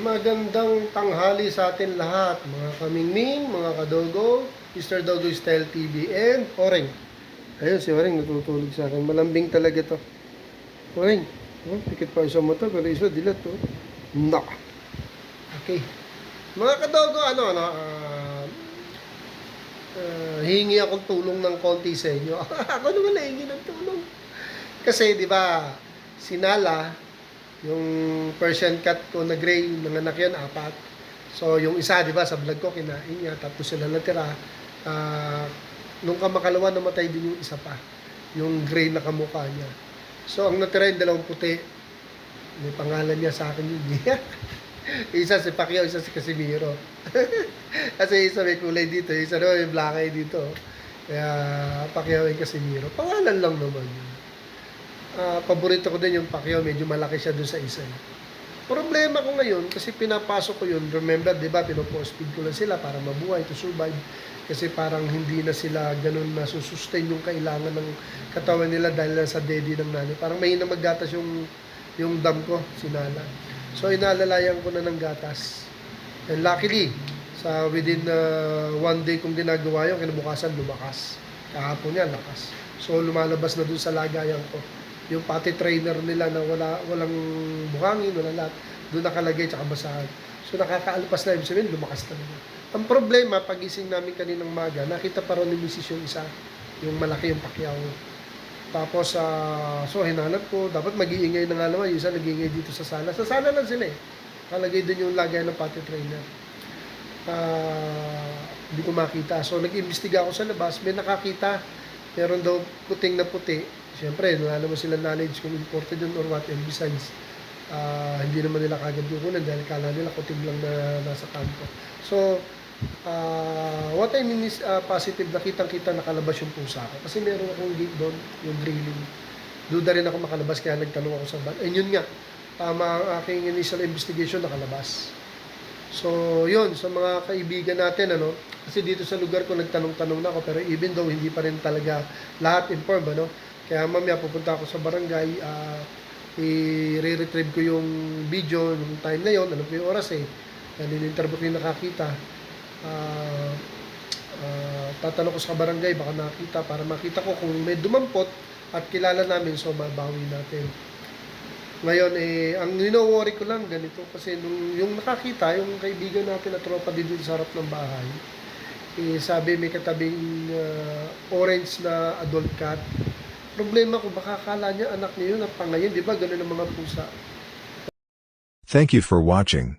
Magandang tanghali sa atin lahat, mga kamingming, mga kadogo, Mr. Dogo Style TV, and Oreng. Ayun, si Oreng natutulog sa akin. Malambing talaga to. Oreng, oh, pikit pa isa mo to, pero isa dilat to. No. Okay. Mga kadogo, hingi akong tulong ng konti sa inyo. Ako naman nahingi ng tulong. Kasi, di ba, sinala, yung Persian cat ko na gray, nanganak yan, 4. So, yung isa, di ba, sa vlog ko, kinain niya, tapos sila natira. Nung kamakalawa, namatay din yung isa pa. Yung gray na kamukha niya. So, ang natira yung dalawang puti. May pangalan niya sa akin yun. Isa si Pacquiao, isa si Casimiro. Kasi isa may kulay dito, isa naman may black eye dito. Kaya, Pacquiao and Casimiro. Pangalan lang naman yun. Paborito ko din yung Pacquiao, medyo malaki siya dun sa isa. Problema ko ngayon, kasi pinapasok ko yun, remember, di ba, pinopost feed ko lang sila para mabuhay, to survive. Kasi parang hindi na sila ganun na susustain yung kailangan ng katawan nila dahil sa daddy ng nanay. Parang mahina maggatas yung dam ko, sinala. So, inaalalayan ko na ng gatas. And luckily, within 1 day kong ginagawa yun, kinabukasan lumakas. Kahapon yan, lakas. So, lumalabas na dun sa lagayan ko. Yung potty trainer nila na walang buhangin, wala lahat, doon nakalagay tsaka basahan. So nakakaalpas na, ibig sabihin, lumakas talaga. Ang problema, pagising namin kaninang maga, nakita pa rin ni Mrs. yung isa, yung malaki yung Pacquiao. Tapos, so hinanap ko, dapat mag-iingay na nga naman, yung isa nag-iingay dito sa sala. Sa sala lang sila eh. Nakalagay doon yung lagay ng potty trainer. Hindi ko makita. So nag-imbestiga ako sa labas, may nakakita, meron daw puting na puti. Siyempre, wala naman sila knowledge kung imported yun or what, and besides, hindi naman nila kagad kukunan dahil kala nila kuting lang na nasa kanto. So, what I mean is positive, nakitang-kita nakalabas yung pusa ko. Kasi meron akong gate doon, yung drilling. Duda rin ako makalabas, kaya nagtanong ako sa ban. And yun nga, tama ang aking initial investigation, nakalabas. So, yun, sa mga kaibigan natin, kasi dito sa lugar ko, nagtanong-tanong na ako, pero even though hindi pa rin talaga lahat informed, kaya mamaya pupunta ako sa barangay, i-retrieve ko yung video, yung time na yon, ano po yung oras in-interview ko yung nakakita. Tatanong ko sa barangay, baka nakita, para makita ko kung may dumampot at kilala namin, so mabawi natin. Ngayon, ang nino-worry ko lang ganito, kasi yung nakakita, yung kaibigan natin na tropa dito sa harap ng bahay, sabi may katabing orange na adult cat. Problema ko, baka akala niya anak niya yun at pangayin, di ba? Ganun ang mga pusa. Thank you for watching.